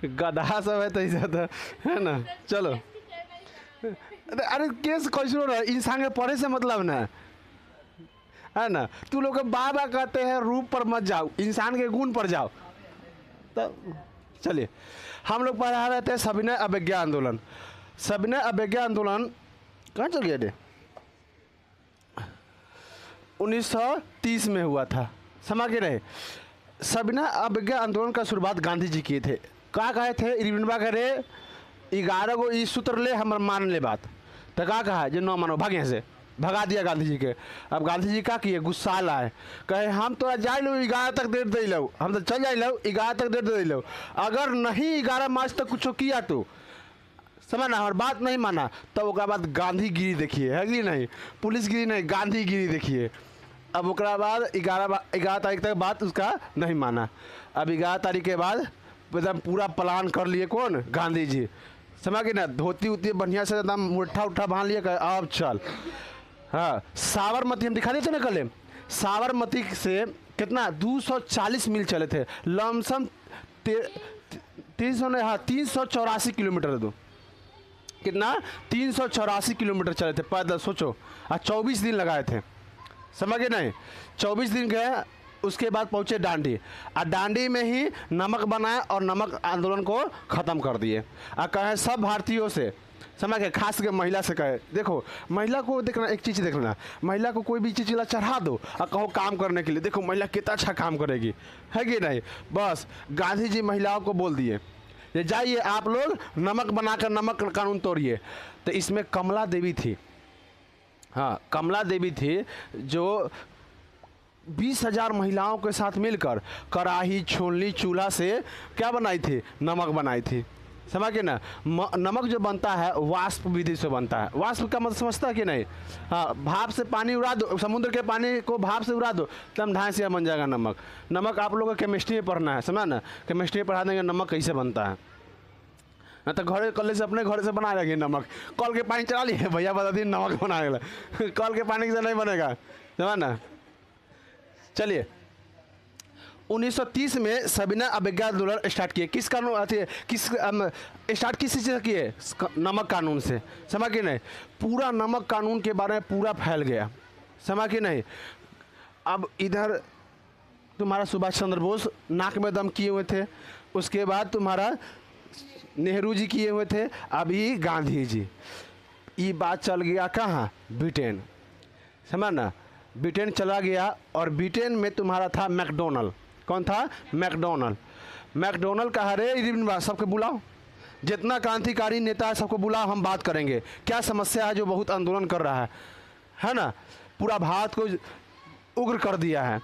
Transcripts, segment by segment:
गधा सब है तो ऐसा था, है ना। चलो, अरे केस कैसे रहा, इंसान के पढ़े से मतलब ना, है ना। तू लोग बाबा कहते हैं रूप पर मत जाओ, इंसान के गुण पर जाओ। तो चलिए, हम लोग पढ़ा रहे थे सविनय अवज्ञा आंदोलन। सविनय अवज्ञा आंदोलन कहाँ चल गया थे? 1930 में हुआ था, समझ के रहे। सविनय अवज्ञा आंदोलन का शुरुआत गांधी जी किए थे। क्या कहे थे? रिबनबा करे 11 गो ई सूत्र ले हमर मान ले बात, तो क्या कहा है जो न मानो भागे से भगा दिया गांधी जी के। अब गांधी जी क्या किए? गुस्सा लाए, कहे हम तो जाए लो 11 तक डेट दे लो, हम तो चल जाए लो 11 तक डेट दे लो, अगर नहीं 11 मार्च तक कुछ किया तो समझ ना, और बात नहीं माना तब तो बाद गांधी गिरी देखिए, है कि नहीं? पुलिस गिरी नहीं, गांधी गिरी देखिए। अब उसके बाद 11 तारीख तक बात उसका नहीं माना। अब 11 तारीख के बाद एकदम पूरा प्लान कर लिए कौन? गांधी जी, समझ गए ना। धोती उती बढ़िया से एकदम मुट्ठा उट्ठा बांध लिए, अब चल। हाँ, साबरमती हम दिखा देते ना कल, साबरमती से कितना 240 मील चले थे, लमसम 384 किलोमीटर। दो कितना? 384 किलोमीटर चले थे पैदल, सोचो। और 24 दिन लगाए थे, समझ गए नहीं? 24 दिन गए, उसके बाद पहुँचे डांडी, और डांडी में ही नमक बनाए और नमक आंदोलन को ख़त्म कर दिए। और कहे सब भारतीयों से, समझ के खास के महिला से कहे, देखो महिला को देखना, एक चीज़ देखना, महिला को कोई भी चीज़ चढ़ा दो और कहो काम करने के लिए, देखो महिला कितना अच्छा काम करेगी, है कि नहीं? बस गांधी जी महिलाओं को बोल दिए ये जाइए आप लोग नमक बनाकर नमक कानून तोड़िए। तो इसमें कमला देवी थी, हाँ कमला देवी थी, जो 20,000 महिलाओं के साथ मिलकर कढ़ाई छोलनी चूल्हा से क्या बनाई थी? नमक बनाई थी, समझ के ना। नमक जो बनता है वाष्प विधि से बनता है। वाष्प का मतलब समझता है कि नहीं? हाँ, भाप से पानी उड़ा दो, समुद्र के पानी को भाप से उड़ा दो, तब ढाई से बन जाएगा नमक। नमक आप लोगों को केमिस्ट्री में पढ़ना है, समझ ना, केमिस्ट्री में पढ़ा देंगे नमक कैसे बनता है। ना तो घर कल से अपने घर से बना लेंगे नमक, कल के पानी चला लिए भैया बता दिन नमक बना गया, कल के पानी से नहीं बनेगा, समझ ना। चलिए, 1930 में सविनय अवज्ञा आंदोलन स्टार्ट किए। किस कानून आती है? स्टार्ट किस चीज़ से किए? नमक कानून से, समझ के नहीं? पूरा नमक कानून के बारे में पूरा फैल गया, समझ के नहीं? अब इधर तुम्हारा सुभाष चंद्र बोस नाक में दम किए हुए थे, उसके बाद तुम्हारा नेहरू जी किए हुए थे, अभी गांधी जी। ये बात चल गया कहाँ? ब्रिटेन, समझ ना। ब्रिटेन चला गया, और ब्रिटेन में तुम्हारा था मैकडोनल्ड। कौन था? मैकडोनल्ड। मैकडोनल्ड कहा रे इरविन सबको बुलाओ, जितना क्रांतिकारी नेता है सबको बुलाओ, हम बात करेंगे क्या समस्या है जो बहुत आंदोलन कर रहा है ना, पूरा भारत को उग्र कर दिया है।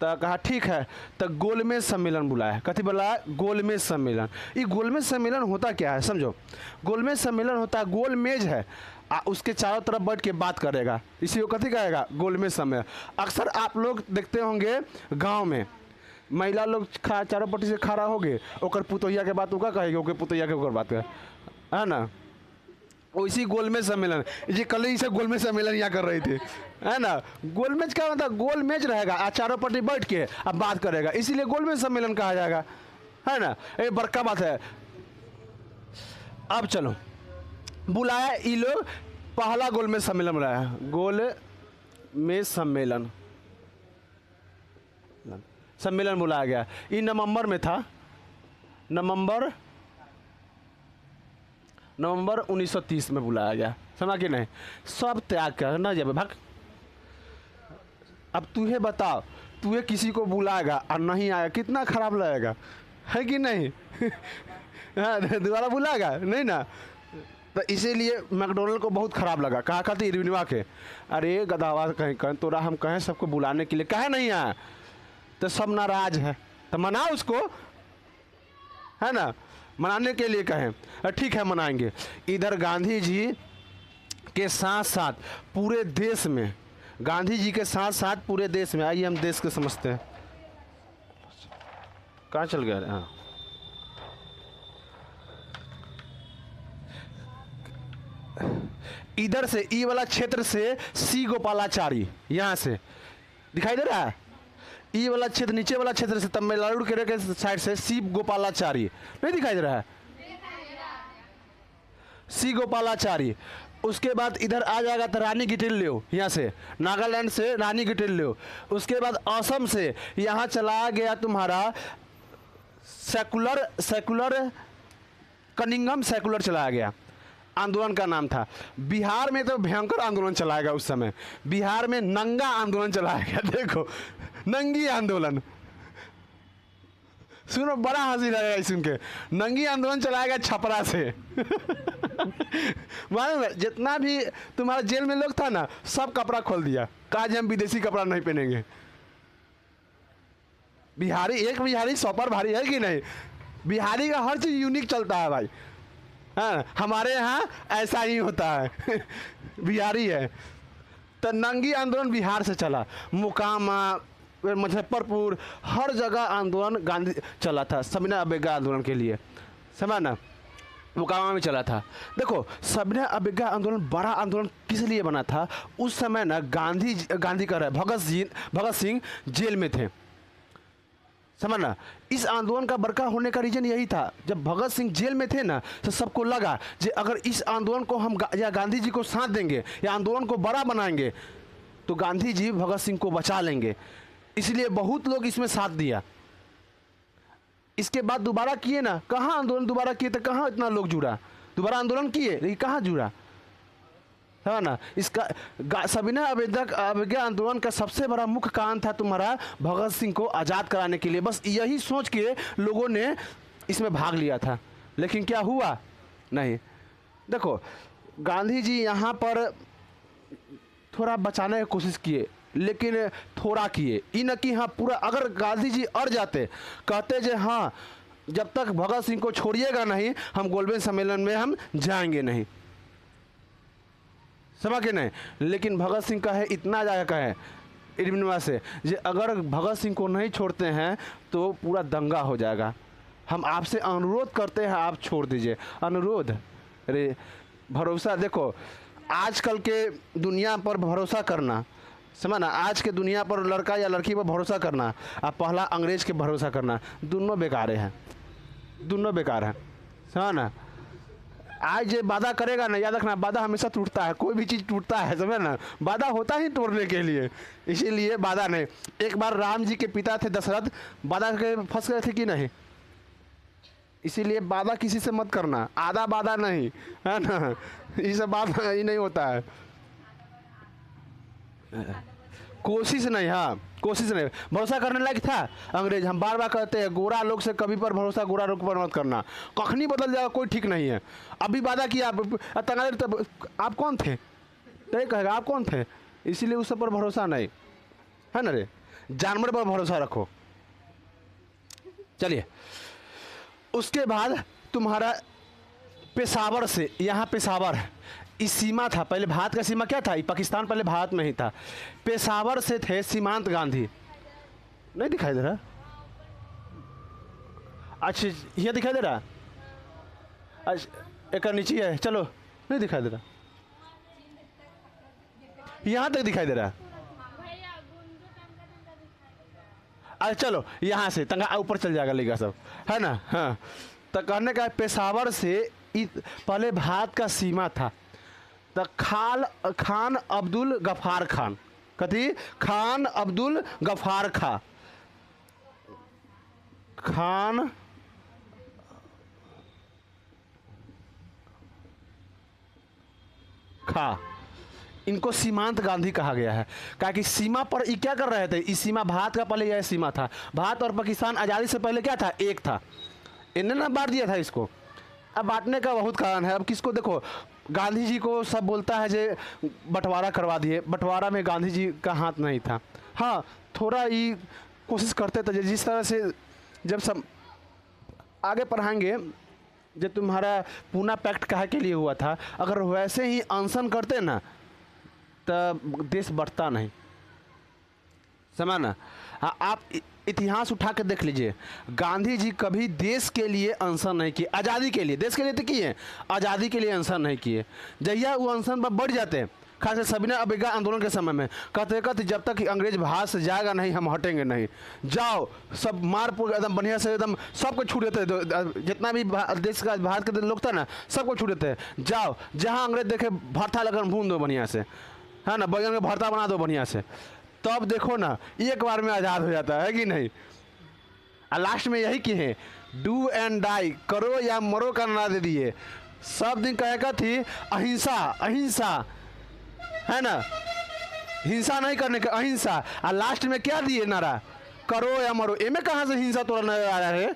तो कहा ठीक है, तो गोलमेज सम्मेलन बुलाया। कथी बुलाया? गोलमेज सम्मेलन। ये गोलमेज सम्मेलन होता क्या है समझो। गोलमेज सम्मेलन होता है, गोल मेज है, उसके चारों तरफ बैठ के बात करेगा, इसी को कथी कहेगा? गोलमेज सम्मेलन। अक्सर आप लोग देखते होंगे गांव में महिला लोग चारों पट्टी से खड़ा हो गए, ओकर पुतोहिया के बात ओका कहेगी, ओकर पुतोहिया के ओकर बात है ना। वैसी गोलमेज सम्मेलन, ये कल ही से गोलमेज सम्मेलन यहाँ कर रही थी, है ना। गोलमेज का मतलब गोलमेज रहेगा, चारों पट्टी बैठ के अब बात करेगा, इसीलिए गोलमेज सम्मेलन कहा जाएगा, है ना। ये बड़का बात है। अब चलो, बुलाया ये लोग, पहला गोलमेज सम्मेलन बुलाया, गोलमेज सम्मेलन बुलाया गया। ये नवंबर में था, नवंबर 1930 में बुलाया गया, समझा कि नहीं। सब त्याग कर ना जब भाग। अब तुझे बताओ, तुझे किसी को बुलाएगा और नहीं आया, कितना खराब लगेगा, है कि नहीं? दोबारा बुलाएगा नहीं ना। तो इसीलिए मैकडोनल्ड को बहुत ख़राब लगा। कहा कहती इरविनवा के, अरे गदावा कहीं कहीं तोरा हम कहें सबको बुलाने के लिए, कहे नहीं आया, तो सब नाराज है, तो मना उसको, है ना, मनाने के लिए कहें, ठीक है मनाएंगे। इधर गांधी जी के साथ साथ पूरे देश में, गांधी जी के साथ साथ पूरे देश में, आइए हम देश के समझते हैं। कहाँ चल गया? हाँ, इधर से ई वाला क्षेत्र से सी गोपालाचारी, यहाँ से दिखाई दे रहा है, ई वाला क्षेत्र, नीचे वाला क्षेत्र से तमिलनाडु के साइड से सी गोपालाचारी, नहीं दिखाई दे रहा है, सी गोपालाचारी। उसके बाद इधर आ जाएगा तो रानी गिटिल्यो, यहाँ से नागालैंड से रानी गिटिल्यो। उसके बाद असम से यहाँ चला गया तुम्हारा सेकुलर कनिंगम सेकुलर चलाया गया, आंदोलन का नाम था। बिहार में तो भयंकर आंदोलन चलाया गया उस समय, बिहार में नंगा आंदोलन चलाया गया। देखो नंगी आंदोलन, सुनो बड़ा हंसी लगेगा सुन के। नंगी आंदोलन चलाया गया छपरा से। मालूम है जितना भी तुम्हारा जेल में लोग था ना, सब कपड़ा खोल दिया, कहा हम विदेशी कपड़ा नहीं पहनेंगे। बिहारी, एक बिहारी सौपर भारी है कि नहीं? बिहारी का हर चीज यूनिक चलता है भाई। हाँ, हमारे यहाँ ऐसा ही होता है। बिहारी है। तो नंगी आंदोलन बिहार से चला, मुकामा, मुजफ्फरपुर, हर जगह आंदोलन गांधी चला था, सबिना अबेगा आंदोलन के लिए, समझ ना, मुकामा में चला था। देखो सबिना अबेगा आंदोलन बड़ा आंदोलन किस लिए बना था? उस समय ना गांधी कर रहे भगत सिंह जेल में थे, समझना। इस आंदोलन का बड़का होने का रीजन यही था, जब भगत सिंह जेल में थे ना, तो सबको लगा कि अगर इस आंदोलन को हम या गांधी जी को साथ देंगे या आंदोलन को बड़ा बनाएंगे तो गांधी जी भगत सिंह को बचा लेंगे, इसलिए बहुत लोग इसमें साथ दिया। इसके बाद दोबारा किए ना, कहाँ आंदोलन दोबारा किए तो कहाँ इतना लोग जुड़ा, दोबारा आंदोलन किए लेकिन कहाँ जुड़ा, है ना। इसका सबिना अबेगा आंदोलन का सबसे बड़ा मुख्य कारण था तुम्हारा भगत सिंह को आज़ाद कराने के लिए। बस यही सोच के लोगों ने इसमें भाग लिया था, लेकिन क्या हुआ? नहीं। देखो गांधी जी यहाँ पर थोड़ा बचाने की कोशिश किए, लेकिन थोड़ा किए, ये न कि हाँ पूरा। अगर गांधी जी अड़ जाते, कहते जे हाँ जब तक भगत सिंह को छोड़िएगा नहीं, हम गोलमेज सम्मेलन में हम जाएंगे नहीं, समझ के नहीं। लेकिन भगत सिंह का है इतना ज़्यादा का है इरविनवा से, जे अगर भगत सिंह को नहीं छोड़ते हैं तो पूरा दंगा हो जाएगा। हम आपसे अनुरोध करते हैं, आप छोड़ दीजिए, अनुरोध। अरे भरोसा, देखो आजकल के दुनिया पर भरोसा करना, समझ ना, आज के दुनिया पर लड़का या लड़की पर भरोसा करना और पहला अंग्रेज के भरोसा करना, दोनों बेकार हैं, दोनों बेकार हैं, समझ ना। आज ये वादा करेगा ना, याद रखना वादा हमेशा टूटता है, कोई भी चीज़ टूटता है, समझ ना, वादा होता ही तोड़ने के लिए, इसीलिए वादा नहीं। एक बार राम जी के पिता थे दशरथ, वादा के फंस गए थे कि नहीं, इसीलिए वादा किसी से मत करना, आधा वादा नहीं, है ना, ये सब बात ही नहीं होता है। कोशिश नहीं, हाँ कोशिश नहीं, भरोसा करने लायक था अंग्रेज। हम बार बार कहते हैं गोरा लोग से कभी पर भरोसा, गोरा लोग पर मत करना, कखनी बदल जाएगा, कोई ठीक नहीं है। अभी वादा किया तब आप कौन थे, तो कहेगा आप कौन थे, इसीलिए उस पर भरोसा नहीं, है ना रे। जानवर पर भरोसा रखो। चलिए उसके बाद तुम्हारा पेशावर से, यहाँ पेशावर है, इस सीमा था, पहले भारत का सीमा क्या था, पाकिस्तान पहले भारत में ही था। पेशावर से थे सीमांत गांधी, नहीं दिखाई दे रहा, अच्छा ये दिखाई दे रहा, अच्छा एक नीचे है, चलो नहीं दिखाई दे रहा, यहाँ तक दिखाई दे रहा, अच्छा चलो यहाँ से तंगा ऊपर चल जाएगा लेगा सब, है ना। हाँ तो कहने का पेशावर से पहले भारत का सीमा था, तो खान अब्दुल गफ्फार खान, कथी खान अब्दुल गफ्फार खान इनको सीमांत गांधी कहा गया है, क्या कि सीमा पर ये क्या कर रहे थे, इस सीमा भारत का पहले यह सीमा था, भारत और पाकिस्तान आज़ादी से पहले क्या था, एक था, इन्होंने ना बांट दिया था इसको। अब बांटने का बहुत कारण है, अब किसको देखो, गांधी जी को सब बोलता है जे बंटवारा करवा दिए, बंटवारा में गांधी जी का हाथ नहीं था। हाँ थोड़ा ये कोशिश करते थे, जिस तरह से जब सब आगे पढ़ाएंगे जो तुम्हारा पूना पैक्ट काहे के लिए हुआ था, अगर वैसे ही अनशन करते ना तब देश बढ़ता नहीं, समझ ना। हाँ आप इतिहास उठा के देख लीजिए, गांधी जी कभी देश के लिए अनशन नहीं किए, आज़ादी के लिए, देश के लिए तो किए, आज़ादी के लिए अनशन नहीं किए। जहिया वो अनशन पर बढ़ जाते खास कर सविनय अवज्ञा आंदोलन के समय में कहते जब तक कि अंग्रेज भारत से जाएगा नहीं हम हटेंगे नहीं। जाओ सब मार एकदम बढ़िया से एकदम सबको छूट देते, जितना भी देश का भारत के लोग था ना सबको छूट देते, जाओ जहाँ अंग्रेज देखे भरता लगन भून दो बढ़िया से, है ना, बैगन का भरता बना दो बढ़िया से, तब देखो ना एक बार में आज़ाद हो जाता है कि नहीं। और लास्ट में यही कि है डू एंड डाई, करो या मरो का नारा दे दिए। सब दिन कहेगा थी अहिंसा अहिंसा, है ना, हिंसा नहीं करने का, अहिंसा। और लास्ट में क्या दिए नारा, करो या मरो। इनमें कहाँ से हिंसा तोड़ा नजर आ रहा है,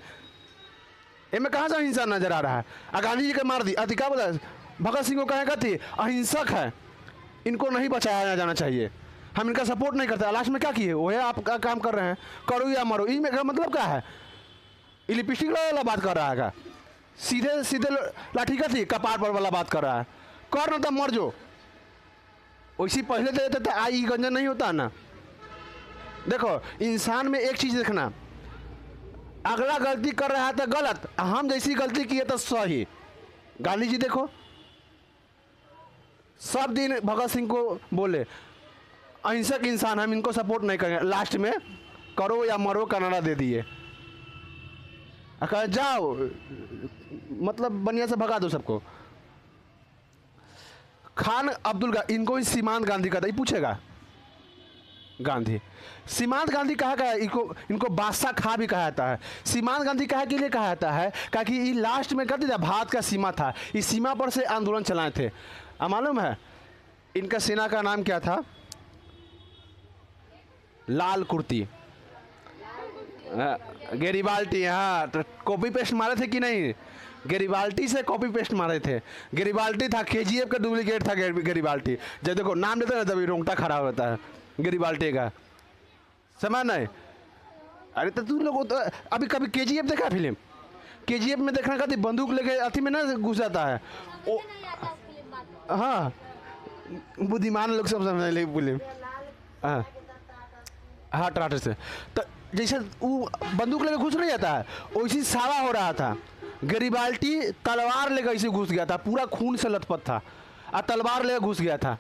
इनमें कहाँ से हिंसा नजर आ रहा है। और गांधी जी के मार दी अधिकार बता, भगत सिंह को कहेगा थी अहिंसक है, इनको नहीं बचाया जाना चाहिए, हम इनका सपोर्ट नहीं करते। लास्ट में क्या किए, वो है आप काम कर रहे हैं, करो या मरो। इसमें का मतलब क्या है, लिपस्टिक वाला बात कर रहा है क्या, सीधे सीधे लाठी का थी कपार पर वाला बात कर रहा है, कर ना तो मर जो। वैसी पहले दे देते थे, आई गंजन नहीं होता ना। देखो इंसान में एक चीज देखना, अगला गलती कर रहा है तो गलत, हम जैसी गलती किए तो सही। गांधी जी देखो सब दिन भगत सिंह को बोले अहिंसक इंसान, हम इनको सपोर्ट नहीं करेंगे, लास्ट में करो या मरो का नारा दे दिए। जाओ मतलब बढ़िया से भगा दो सबको। खान अब्दुल इनको ही सीमांत गांधी कहता है, पूछेगा गांधी सीमांत गांधी कहा गया, इनको बादशाह खा भी कहा जाता है। सीमांत गांधी कहा के लिए कहा जाता है क्योंकि ये लास्ट में कर दिया, भारत का सीमा था, इस सीमा पर से आंदोलन चलाए थे। मालूम है इनका सेना का नाम क्या था, लाल कुर्ती, गेरिबाल्टी। हाँ तो कॉपी पेस्ट मारे थे कि नहीं, गेरिबाल्टी से कॉपी पेस्ट मारे थे। गेरिबाल्टी था, केजीएफ का डुप्लीकेट था गेरिबाल्टी। जब देखो नाम लेते ना तभी रोंगटा खराब होता है गेरिबाल्टी का, समझ नहीं। अरे तो तू लोग तो अभी कभी केजीएफ देखा फिल्म, केजीएफ में देखना कहती बंदूक लेके अथी में ना घुस जाता है ओ, हाँ बुद्धिमान लोग सब समझ ले फिल्म, हाँ हाँ ट्राटर से। तो जैसे वो बंदूक लेके घुस नहीं जाता है वैसी सावा हो रहा था। गरीबाल्टी तलवार लेकर ऐसे घुस गया था, पूरा खून से लथपथ था और तलवार लेकर घुस गया था।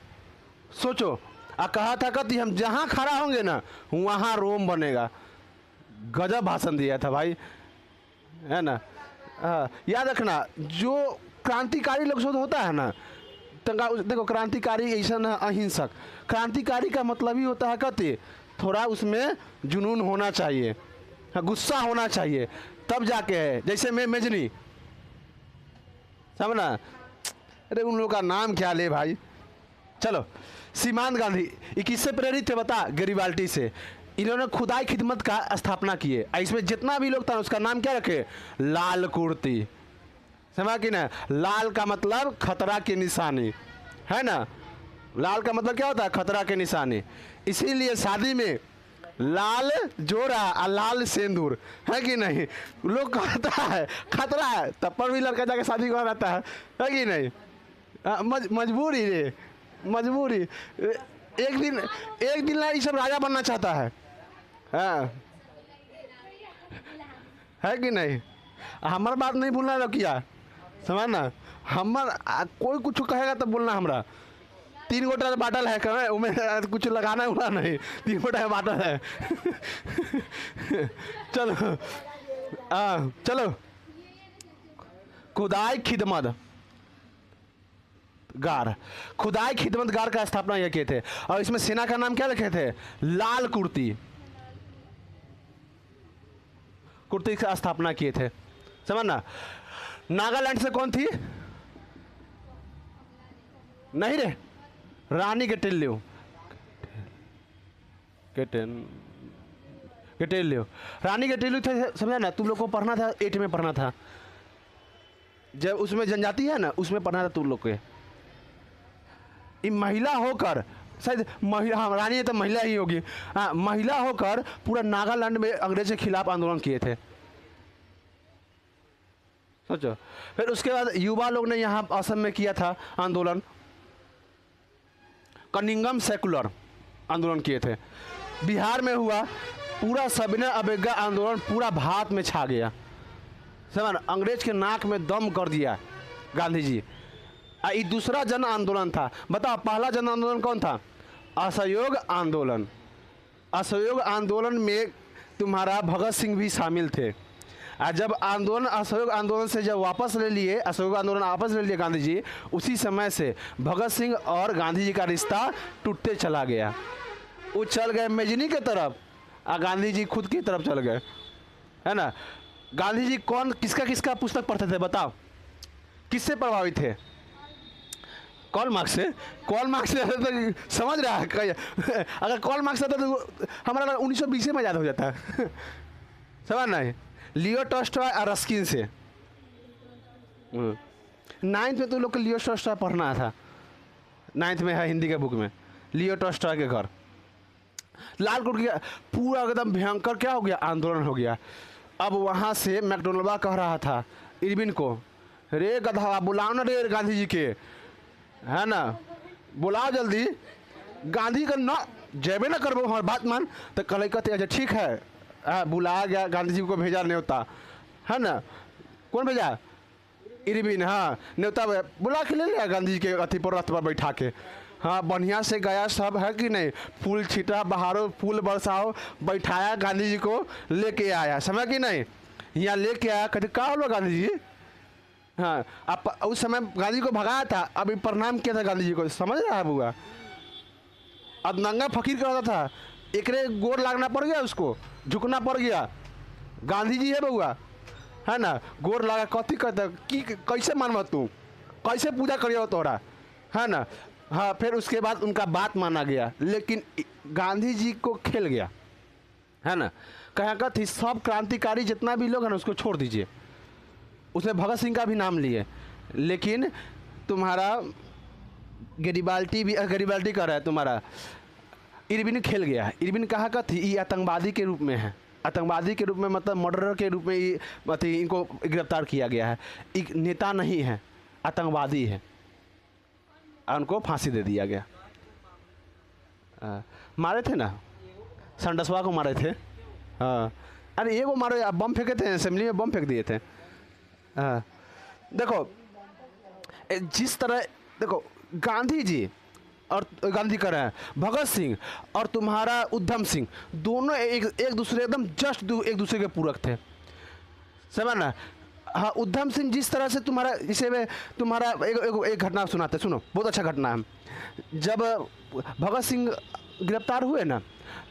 सोचो आ कहा था कहती हम जहाँ खड़ा होंगे ना वहाँ रोम बनेगा। गजब भाषण दिया था भाई, है ना। याद रखना जो क्रांतिकारी लोग से होता है ना, देखो क्रांतिकारी ऐसा ना अहिंसक, क्रांतिकारी का मतलब ही होता है कहती थोड़ा उसमें जुनून होना चाहिए, गुस्सा होना चाहिए, तब जाके है। जैसे मैं मेजनी समझना, अरे उन लोगों का नाम क्या ले भाई। चलो सीमांत गांधी ये किससे प्रेरित थे बता, गरीबाल्टी से। इन्होंने खुदाई खिदमत का स्थापना किए, इसमें जितना भी लोग था उसका नाम क्या रखे, लाल कुर्ती। समझा कि ना, लाल का मतलब खतरा की निशानी, है ना। लाल का मतलब क्या होता है, खतरा की निशानी। इसीलिए शादी में लाल जोड़ा और लाल सिंदूर, है कि नहीं। लोग कहता है खतरा है तब पर भी लड़का जाके शादी कर रहता है कि नहीं। मजबूरी रे, मजबूरी। एक दिन ये सब राजा बनना चाहता है, हाँ है कि नहीं। हमारा बात नहीं भूलना रखिया, समझ ना। हमार कोई कुछ कहेगा तो बोलना, हमरा 3 गोटा बाटल है कहे उमें कुछ लगाना उड़ा नहीं, 3 गोटा बाटल है। चलो चलो खुदाई खिदमत गार, खुदाई खिदमत गार का स्थापना यह किए थे। और इसमें सेना का नाम क्या रखे थे, लाल कुर्ती, कुर्ती का स्थापना किए थे, समझना। नागालैंड से कौन थी, नहीं रे, रानी गेटेल्लियो, गेटेल्लियो, रानी गेटेल्लियो थे, समझा ना। तुम लोग को पढ़ना था 8 में पढ़ना था, जब उसमें जनजाति है ना उसमें पढ़ना था तुम लोग के। महिला होकर, शायद महिला, हाँ रानी है तो महिला ही होगी, हाँ महिला होकर पूरा नागालैंड में अंग्रेज के खिलाफ आंदोलन किए थे, सोचो। फिर उसके बाद युवा लोग ने यहाँ असम में किया था आंदोलन, कनिंगम सेकुलर आंदोलन किए थे। बिहार में हुआ, पूरा सविनय अवज्ञा आंदोलन पूरा भारत में छा गया, समझ। अंग्रेज के नाक में दम कर दिया गांधी जी। ये दूसरा जन आंदोलन था। बताओ पहला जन आंदोलन कौन था? असहयोग आंदोलन। असहयोग आंदोलन में तुम्हारा भगत सिंह भी शामिल थे। जब आंदोलन असहयोग आंदोलन से जब वापस ले लिए, असहयोग आंदोलन वापस ले लिए गांधी जी, उसी समय से भगत सिंह और गांधी जी का रिश्ता टूटते चला गया। वो चल गए मेजनी के तरफ और गांधी जी खुद की तरफ चल गए, है ना। गांधी जी कौन किसका किसका पुस्तक पढ़ते थे बताओ? किससे प्रभावित थे? कॉल मार्क्स से। कॉल मार्क्स से तो समझ रहा है, अगर कॉल मार्क्स आता तो हमारा 1920 में याद हो जाता है। समझ नहीं। लियो टॉल्स्टॉय और रस्किन से। 9th में तो लोग को लियो टॉल्स्टॉय पढ़ना था। 9th में है हिंदी के बुक में लियो टॉल्स्टॉय के घर। लाल कोट किया, पूरा एकदम भयंकर क्या हो गया, आंदोलन हो गया। अब वहाँ से मैकडोनल्ड कह रहा था इरविन को, रे गधा बुलाओ ना रे गांधी जी के, है ना, बुलाओ जल्दी। गांधी का न जेबे ना करबो हमार बात मान। तो कल कहते अच्छा ठीक है, बुलाया गया, गांधी जी को भेजा न्योता, है ना। कौन भेजा? इरविन। हाँ, न्योता बुला के ले लिया गांधी जी के अथी पर, रथ पर बैठा के। हाँ, बढ़िया से गया सब, है कि नहीं, फूल छीटा, बहारो, फूल बरसाओ, बैठाया, गांधी जी को लेके आया, समझ कि नहीं। यहाँ लेके आया, कहते क्या हो गांधी जी। हाँ, अब उस समय गांधी जी को भगाया था, अभी प्रणाम किया था गांधी जी को, समझ रहा है बुआ। अब नंगा फकीर कर रहा था, एकरे गोर लागना पड़ गया, उसको झुकना पड़ गया। गांधी जी है बउआ, है ना, गोर लगा, कथी कहते कि कैसे मानवा तू, कैसे पूजा करिए तोरा, है ना। हाँ, फिर उसके बाद उनका बात माना गया, लेकिन गांधी जी को खेल गया, है ना। कहा का थी सब क्रांतिकारी जितना भी लोग हैं ना उसको छोड़ दीजिए। उसने भगत सिंह का भी नाम लिए, लेकिन तुम्हारा गरीबाल्टी कर रहा है तुम्हारा इरविन खेल गया। इरविन कहा का थी ये आतंकवादी के रूप में है, आतंकवादी के रूप में मतलब मर्डरर के रूप में ये इनको गिरफ्तार किया गया है, एक नेता नहीं है, आतंकवादी है, उनको फांसी दे दिया गया। मारे थे ना, संडसवा को मारे थे। हाँ, अरे ये वो मारे, बम फेंके थे, असेंबली में बम फेंक दिए थे। हाँ, देखो जिस तरह, देखो गांधी जी और गांधी कर रहे हैं, भगत सिंह और तुम्हारा उधम सिंह दोनों एक दूसरे एकदम जस्ट एक दूसरे के पूरक थे, समझ ना। हाँ, उधम सिंह जिस तरह से तुम्हारा, इसे में तुम्हारा एक घटना सुनाते, सुनो, बहुत अच्छा घटना है। जब भगत सिंह गिरफ्तार हुए ना,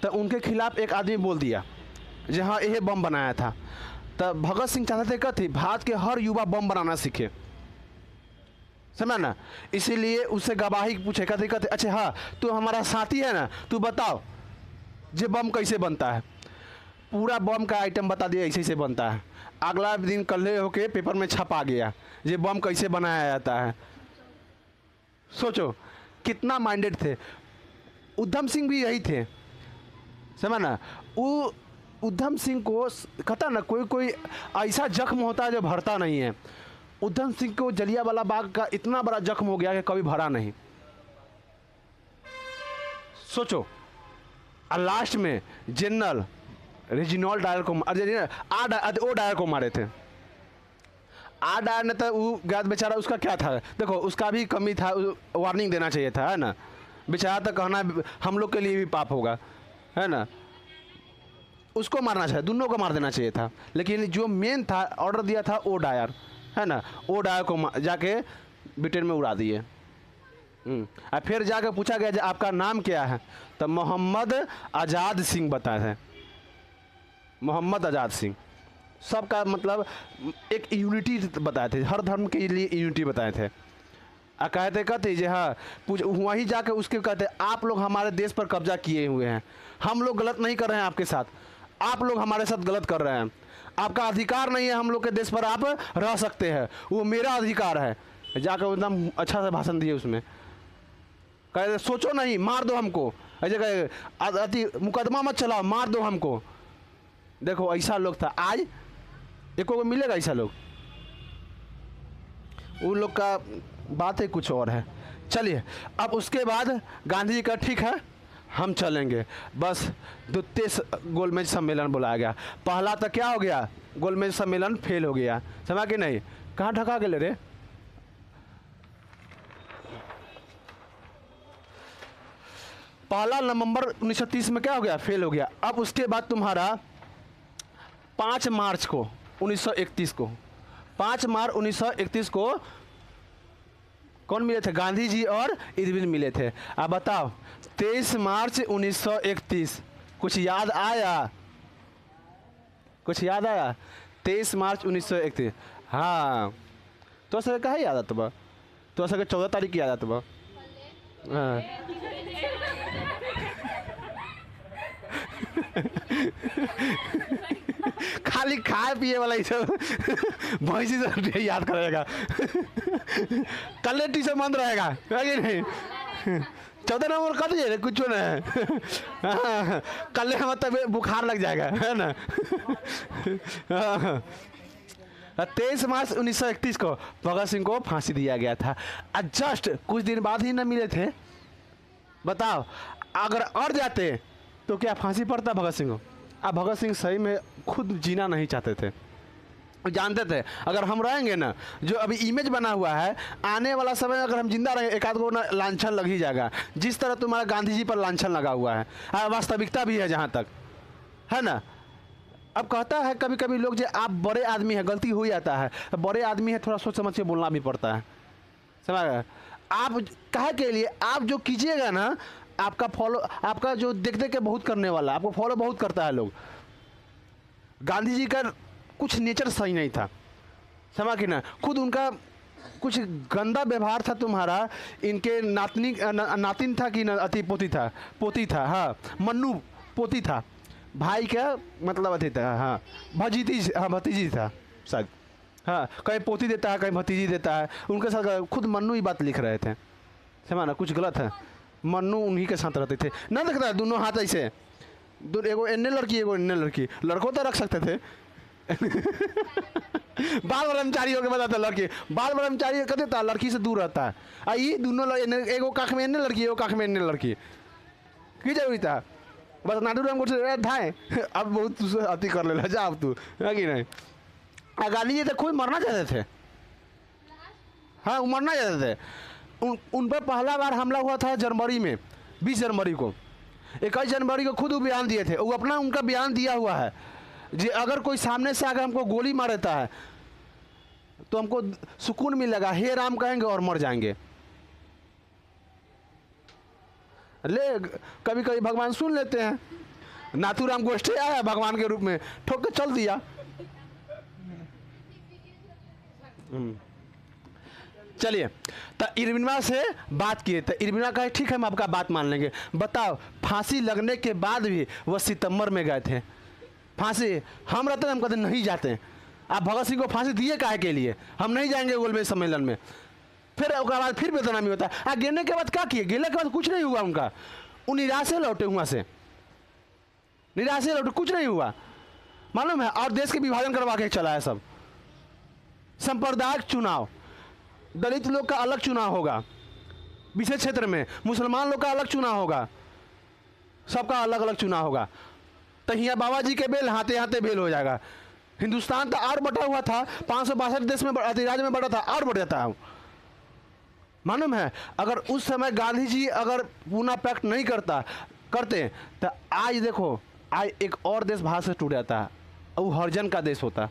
तो उनके खिलाफ एक आदमी बोल दिया जहाँ यह बम बनाया था। तब भगत सिंह चाहते थे कथी, भारत के हर युवा बम बनाना सीखे, समझ ना। इसीलिए उससे गवाही पूछे, कहते अच्छा हाँ तू हमारा साथी है ना, तू बताओ ये बम कैसे बनता है। पूरा बम का आइटम बता दिया, ऐसे बनता है। अगला दिन कल होके पेपर में छपा गया ये बम कैसे बनाया जाता है। सोचो कितना माइंडेड थे। उधम सिंह भी यही थे, समझ ना। वो उधम सिंह को कहता ना, कोई ऐसा जख्म होता है जो भरता नहीं है। उधम सिंह को जलियांवाला बाग का इतना बड़ा जख्म हो गया कि कभी भरा नहीं। सोचो, और लास्ट में जनरल रेजिनॉल्ड डायर को ओ डायर को मारे थे। आ डायर ने तो वो गैद बेचारा, उसका क्या था, देखो उसका भी कमी था, वार्निंग देना चाहिए था, है ना। बेचारा तो कहना हम लोग के लिए भी पाप होगा, है ना। उसको मारना चाहिए, दोनों को मार देना चाहिए था। लेकिन जो मेन था, ऑर्डर दिया था ओ डायर, है ना, ओ डायर को जाके ब्रिटेन में उड़ा दिए। और फिर जाकर पूछा गया आपका नाम क्या है, तो मोहम्मद आज़ाद सिंह बताए थे। मोहम्मद आज़ाद सिंह, सबका मतलब एक यूनिटी बताए थे, हर धर्म के लिए यूनिटी बताए थे। कहते जी हाँ, वहीं जाकर उसके कहते आप लोग हमारे देश पर कब्जा किए हुए हैं, हम लोग गलत नहीं कर रहे हैं आपके साथ, आप लोग हमारे साथ गलत कर रहे हैं, आपका अधिकार नहीं है हम लोग के देश पर आप रह सकते हैं, वो मेरा अधिकार है। जाकर एकदम अच्छा सा भाषण दिए उसमें। कहते सोचो नहीं, मार दो हमको, ऐसे कहे मुकदमा मत चलाओ, मार दो हमको। देखो ऐसा लोग था, आज एको को मिलेगा ऐसा लोग, उन लोग का बात ही कुछ और है। चलिए, अब उसके बाद गांधी जी का ठीक है हम चलेंगे, बस द्वितीय गोलमेज सम्मेलन बुलाया गया। पहला तो क्या हो गया, गोलमेज सम्मेलन फेल हो गया, समझा कि नहीं। कहाँ ढका गए रे, पहला नवंबर 1930 में क्या हो गया, फेल हो गया। अब उसके बाद तुम्हारा 5 मार्च को 1931 को 5 मार्च 1931 को कौन मिले थे, गांधी जी और इरविन मिले थे। अब बताओ 23 मार्च 1931 कुछ याद आया, कुछ याद आया? 23 मार्च 1931, हाँ तो सर कहा याद आता बा, तो सर 14 तारीख की याद आता बा। हाँ खाली खाए पिए वाला ही सब भैंसी से याद करेगा कल टी सब बंद रहेगा है कि नहीं? 14 नंबर कर दीजिए कुछ ना है हाँ, कल हमें तब बुखार लग जाएगा है ना 23 मार्च 1931 को भगत सिंह को फांसी दिया गया था। जस्ट कुछ दिन बाद ही न मिले थे। बताओ अगर अड़ जाते तो क्या फांसी पड़ता भगत सिंह को? अब भगत सिंह सही में खुद जीना नहीं चाहते थे, जानते थे अगर हम रहेंगे ना, जो अभी इमेज बना हुआ है आने वाला समय अगर हम जिंदा रहेंगे एक आध को ना लांछन लग ही जाएगा, जिस तरह तुम्हारा गांधी जी पर लांछन लगा हुआ है। वास्तविकता भी है जहाँ तक है ना। अब कहता है कभी कभी लोग जो आप बड़े आदमी हैं, गलती हो जाता है, बड़े आदमी है थोड़ा सोच समझ के बोलना भी पड़ता है, समझ? आप कहे के लिए आप जो कीजिएगा ना, आपका फॉलो, आपका जो देख देख के बहुत करने वाला आपको फॉलो बहुत करता है लोग। गांधी जी का कुछ नेचर सही नहीं था, समझ कि ना, खुद उनका कुछ गंदा व्यवहार था तुम्हारा। इनके नातिन था कि अति पोती था हाँ, मन्नू पोती था, भाई का मतलब अति था हाँ, भतीजी था शायद हाँ, कहीं पोती देता है कहीं भतीजी देता है, उनके साथ खुद मन्नू ही बात लिख रहे थे, समझ ना, कुछ गलत है। मन्नू उन्हीं के साथ रहते थे ना, दिखता है दोनों हाथ ऐसे, एगो एन्ने लड़की एगो इन्ने लड़की, लड़कों तो रख सकते थे बाल ब्रह्मचारी होकर बताता लड़की, बाल ब्रह्मचारी कहते था लड़की से दूर रहता है। आई दोनों एगो काख में एन्ने लड़की एगो काख में एन्ने लड़की की जरूरी था, बस नाडू राम को धाए अब बहुत अति कर ले जा अब तू है कि नहीं। गांधी जी तो खुद मरना चाहते थे हाँ, मरना चाहते थे। उन पर पहला बार हमला हुआ था जनवरी में, 20 जनवरी को, 21 जनवरी को खुद वो बयान दिए थे, वो अपना उनका बयान दिया हुआ है जी, अगर कोई सामने से आकर हमको गोली मार देता है तो हमको सुकून मिलेगा, हे राम कहेंगे और मर जाएंगे। ले कभी कभी भगवान सुन लेते हैं, नाथूराम गोष्ठी आया भगवान के रूप में, ठोक के चल दिया। चलिए तो इरविनवा से बात किए तो इरविनवा कहे ठीक है हम आपका बात मान लेंगे। बताओ फांसी लगने के बाद भी वह सितंबर में गए थे फांसी, हम रहते हम कहते नहीं जाते। आप भगत सिंह को फांसी दिए काहे के लिए, हम नहीं जाएंगे गोलमेज सम्मेलन में। फिर उसके बाद फिर बदनामी होता है। गिरने के बाद क्या किए, गिरने के बाद कुछ नहीं हुआ उनका, वो निराशे लौटे, वहाँ से निराशे लौटे, कुछ नहीं हुआ मालूम है। और देश के विभाजन करवा के चला है सब, सांप्रदायिक चुनाव, दलित लोग का अलग चुनाव होगा विशेष क्षेत्र में, मुसलमान लोग का अलग चुनाव होगा, सबका अलग अलग चुनाव होगा। तो यहाँ बाबा जी के बेल हाथे हाथे बेल हो जाएगा। हिंदुस्तान तो और बटा हुआ था, 562 देश में राज्य में बटा था, और बढ़ जाता है मालूम है। अगर उस समय गांधी जी अगर पूना पैक्ट नहीं करते तो आज देखो, आज एक और देश भारत से टूट जाता है, वो हरिजन का देश होता।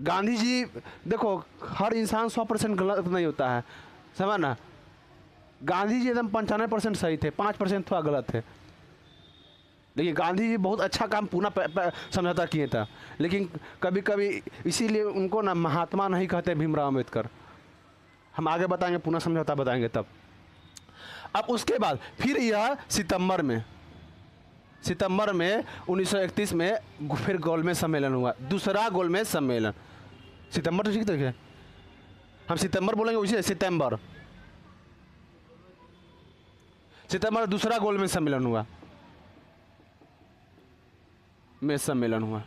गांधी जी देखो, हर इंसान 100% गलत नहीं होता है, समझ ना। गांधी जी एकदम 95% सही थे, 5% थोड़ा गलत थे। लेकिन गांधी जी बहुत अच्छा काम पूना समझौता किए था। लेकिन कभी कभी इसीलिए उनको ना महात्मा नहीं कहते भीमराव अम्बेडकर। हम आगे बताएंगे, पूना समझौता बताएंगे तब। अब उसके बाद फिर यह सितंबर में 1931 में फिर गोलमेज सम्मेलन हुआ, दूसरा गोलमेज सम्मेलन। सितंबर तो ठीक है, हम सितंबर बोलेंगे उसी सितंबर दूसरा गोलमेज सम्मेलन हुआ, में सम्मेलन हुआ,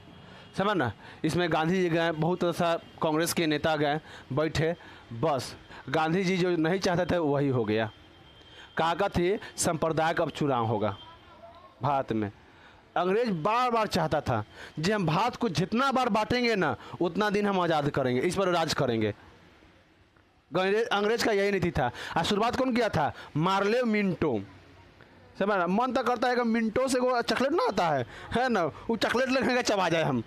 समझ ना। इसमें गांधी जी गए, बहुत सा कांग्रेस के नेता गए, बैठे, बस गांधी जी जो नहीं चाहते थे वही हो गया। कहा थी सांप्रदायिक अब चुनाव होगा भारत में। अंग्रेज बार बार चाहता था कि हम भारत को जितना बार बांटेंगे ना उतना दिन हम आज़ाद करेंगे, इस पर राज करेंगे। अंग्रेज का यही नीति था। और शुरुआत कौन किया था, मार्ले मिंटो। समझ ना, मन तो करता है कि मिनटों से वो चॉकलेट ना आता है ना, वो चॉकलेट लगेगा चबा जाए हम।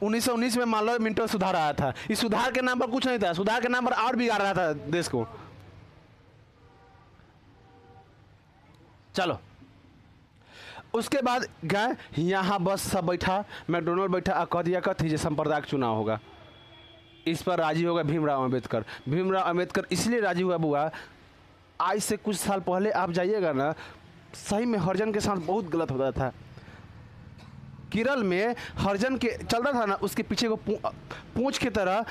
1919 में मान लो मिनटों सुधार आया था, इस सुधार के नाम पर कुछ नहीं था, सुधार के नाम पर और बिगाड़ रहा था देश को। चलो उसके बाद गए यहाँ बस सब बैठा, मैकडोनल्ड बैठा और कह दिया कथी जो संप्रदाय चुनाव होगा। इस पर राजी हो गए भीमराव अम्बेडकर। भीमराव अम्बेडकर इसलिए राजी हुआ बुआ, आज से कुछ साल पहले आप जाइएगा ना, सही में हरिजन के साथ बहुत गलत होता था। केरल में हरिजन के चलता था ना, उसके पीछे को पूंछ की तरह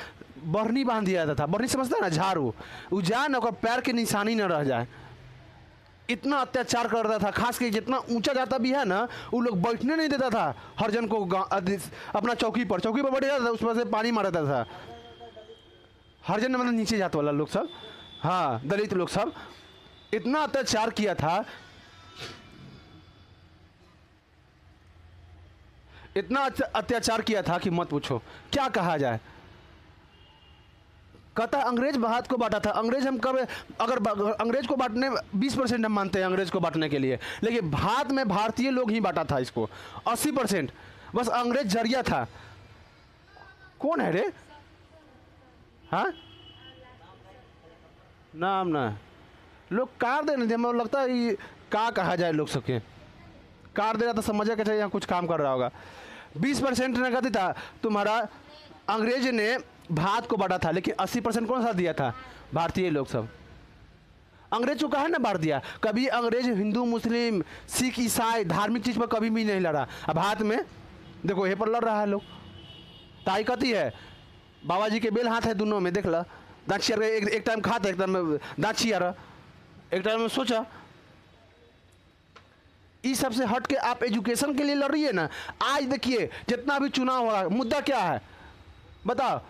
बरनी बांध दिया जाता था। बरनी समझता है ना, झाड़ू, वो जाए ना पैर की निशानी न रह जाए, इतना अत्याचार करता था। खास कर जितना ऊंचा जाता भी है ना, वो लोग बैठने नहीं देता था हरिजन को। अपना चौकी पर बैठ जाता था, उस पर से पानी मारता था। हरिजन मतलब नीचे जात वाला लोग सब, हाँ दलित लोग सब, इतना अत्याचार किया था, इतना अत्याचार किया था कि मत पूछो क्या कहा जाए। कहता अंग्रेज भारत को बांटा था। अंग्रेज हम कब, अगर अंग्रेज को बांटने 20% हम मानते हैं अंग्रेज को बांटने के लिए, लेकिन भारत में भारतीय लोग ही बांटा था इसको 80%। बस अंग्रेज जरिया था। कौन है रे? हाँ नाम ना लोग कार दे नहीं थे, मुझे लगता है क्या कहा जाए, लोग सबके कार दे रहा था, समझा के चाहिए यहाँ कुछ काम कर रहा होगा। 20% ने कहती था तुम्हारा अंग्रेज ने भारत को बांटा था, लेकिन 80% कौन सा दिया था? भारतीय लोग सब। अंग्रेज को कहा ना बांट दिया। कभी अंग्रेज हिंदू मुस्लिम सिख ईसाई धार्मिक चीज पर कभी भी नहीं लड़ा। अब भारत में देखो ये पर लड़ रहा है लोग। ताई कहती है बाबा जी के बेल हाथ है दोनों में, देख ला दाँचिया एक टाइम खाता, एक टाइम दाँचिया, एक टाइम में सोचा। इस सब से हट के आप एजुकेशन के लिए लड़ रही है ना। आज देखिए जितना भी चुनाव हो रहा है, मुद्दा क्या है बताओ?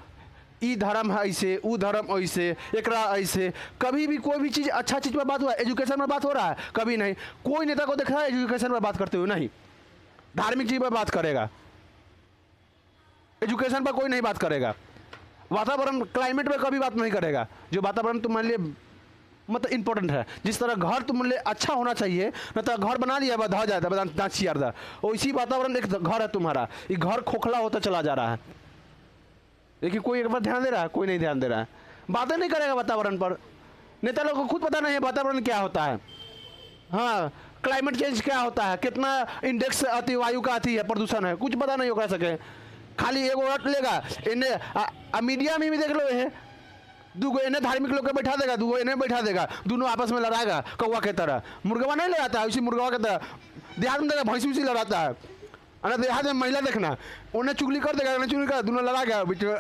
ई धर्म है ऐसे, ऊ धर्म ऐसे, एकरा ऐसे। कभी भी कोई भी चीज़ अच्छा चीज़ पर बात हुआ है? एजुकेशन पर बात हो रहा है? कभी नहीं। कोई नेता को देखा है एजुकेशन पर बात करते हुए? नहीं। धार्मिक चीज़ पर बात करेगा, एजुकेशन पर कोई नहीं बात करेगा। वातावरण क्लाइमेट पर कभी बात नहीं करेगा, जो वातावरण तुम्हारे लिए मतलब इंपॉर्टेंट है। जिस तरह घर तुम्हारे लिए अच्छा होना चाहिए न, तो घर बना लिया बधा जाता दाँची यार, वैसी वातावरण एक घर है तुम्हारा, ये घर खोखला होता चला जा रहा है। लेकिन कोई एक बार ध्यान दे रहा है? कोई नहीं ध्यान दे रहा है। बातें नहीं करेगा वातावरण पर। नेता लोग को खुद पता नहीं है वातावरण क्या होता है। हाँ क्लाइमेट चेंज क्या होता है, कितना इंडेक्स आती वायु का आती है, प्रदूषण है, कुछ पता नहीं होगा सके। खाली एगो रट लेगा इन्हें, मीडिया में भी देख लो है, दूगो इन्हें धार्मिक लोग को बैठा देगा, दूगो इन्हें बैठा देगा, दोनों आपस में लड़ाएगा कौवा के तरह। मुर्गवा नहीं लड़ाता है, उसी मुर्गवा की तरह देहात में देखा भैंसी उसी लड़ाता है। अरे देहात में महिला देखना, उन्हें चुगली कर देगा, उन्हें चुगली कर, दोनों लड़ाएगा बीच में,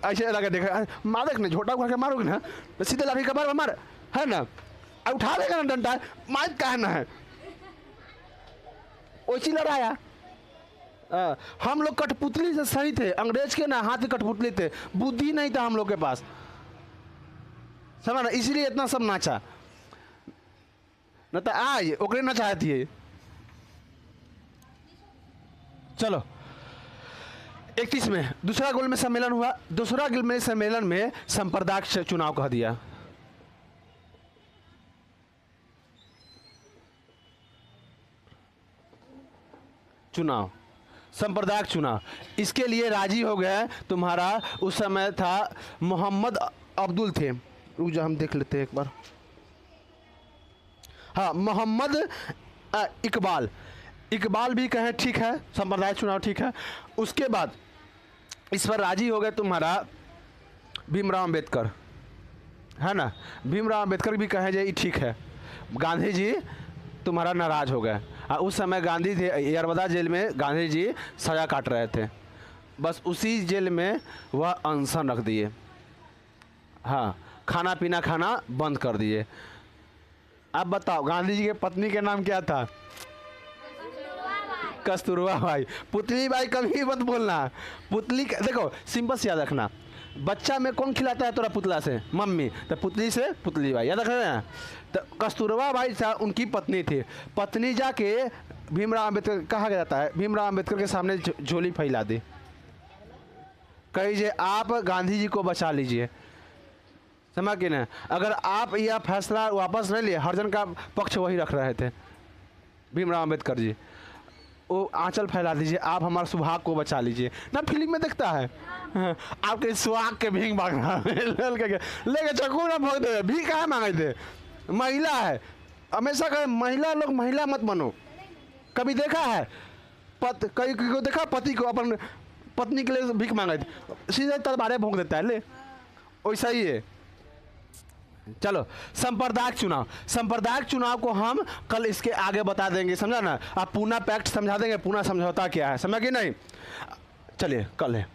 ऐसे लगा देखा मार देखना, झोटा उठा के मारोगे ना तो सीधे लाठी का मार है ना, अब उठा लेगा ना डंडा, मार कहना है वैसी लड़ाया। हम लोग कठपुतली से सही थे, अंग्रेज के ना हाथ कठपुतली थे, बुद्धि नहीं था हम लोग के पास, समझ ना, इसलिए इतना सब नाचा। न तो आज ओकरे ना चाहती है। चलो 31 में दूसरा गोलमेज सम्मेलन हुआ। दूसरा गोलमेज सम्मेलन में संप्रदाय चुनाव कह दिया। चुनाव संप्रदाय चुनाव, इसके लिए राजी हो गए तुम्हारा, उस समय था मोहम्मद अब्दुल थे, रुक जा हम देख लेते हैं एक बार। हाँ मोहम्मद इकबाल, इकबाल भी कहें ठीक है, संप्रदाय चुनाव ठीक है। उसके बाद इस पर राजी हो गए तुम्हारा भीमराव अम्बेडकर, है ना। भीमराव अम्बेडकर भी कहे जे ठीक है। गांधी जी तुम्हारा नाराज हो गए। उस समय गांधी थे यरवदा जेल में, गांधी जी सजा काट रहे थे, बस उसी जेल में वह अनशन रख दिए। हाँ खाना पीना खाना बंद कर दिए। अब बताओ गांधी जी के पत्नी के नाम क्या था? कस्तूरबा बाई। पुतली बाई कभी मत बोलना। पुतली देखो सिंपल से याद रखना, बच्चा में कौन खिलाता है तोरा पुतला से? मम्मी। तो पुतली से पुतली बाई, याद रखना है। तो कस्तूरबा बाई था उनकी पत्नी थी। पत्नी जाके भीमराव अम्बेडकर कहा जाता है, भीमराव अम्बेडकर के सामने झोली फैला दी, कही जे आप गांधी जी को बचा लीजिए। समझ कि नहीं? अगर आप यह फैसला वापस ले लिए, हरिजन का पक्ष वही रख रहे थे भीमराव अम्बेडकर जी, वो आंचल फैला दीजिए, आप हमारे सुहाग को बचा लीजिए ना। फिल्म में देखता है हाँ, आपके सुहाग के भीख मांग रहा है लेके चक्कू ना भोग दे, भीख कहाँ मांगे थे? महिला है, हमेशा कहे महिला लोग महिला मत बनो। कभी देखा है कई को देखा पति को अपन पत्नी के लिए भीख मांगे थे, सीधे तलवारें भोंक देता है ले। वैसा ही है। चलो सांप्रदायिक चुनाव को हम कल इसके आगे बता देंगे, समझा ना? आप पूना पैक्ट समझा देंगे, पूना समझौता क्या है, समझा कि नहीं? चलिए कल है।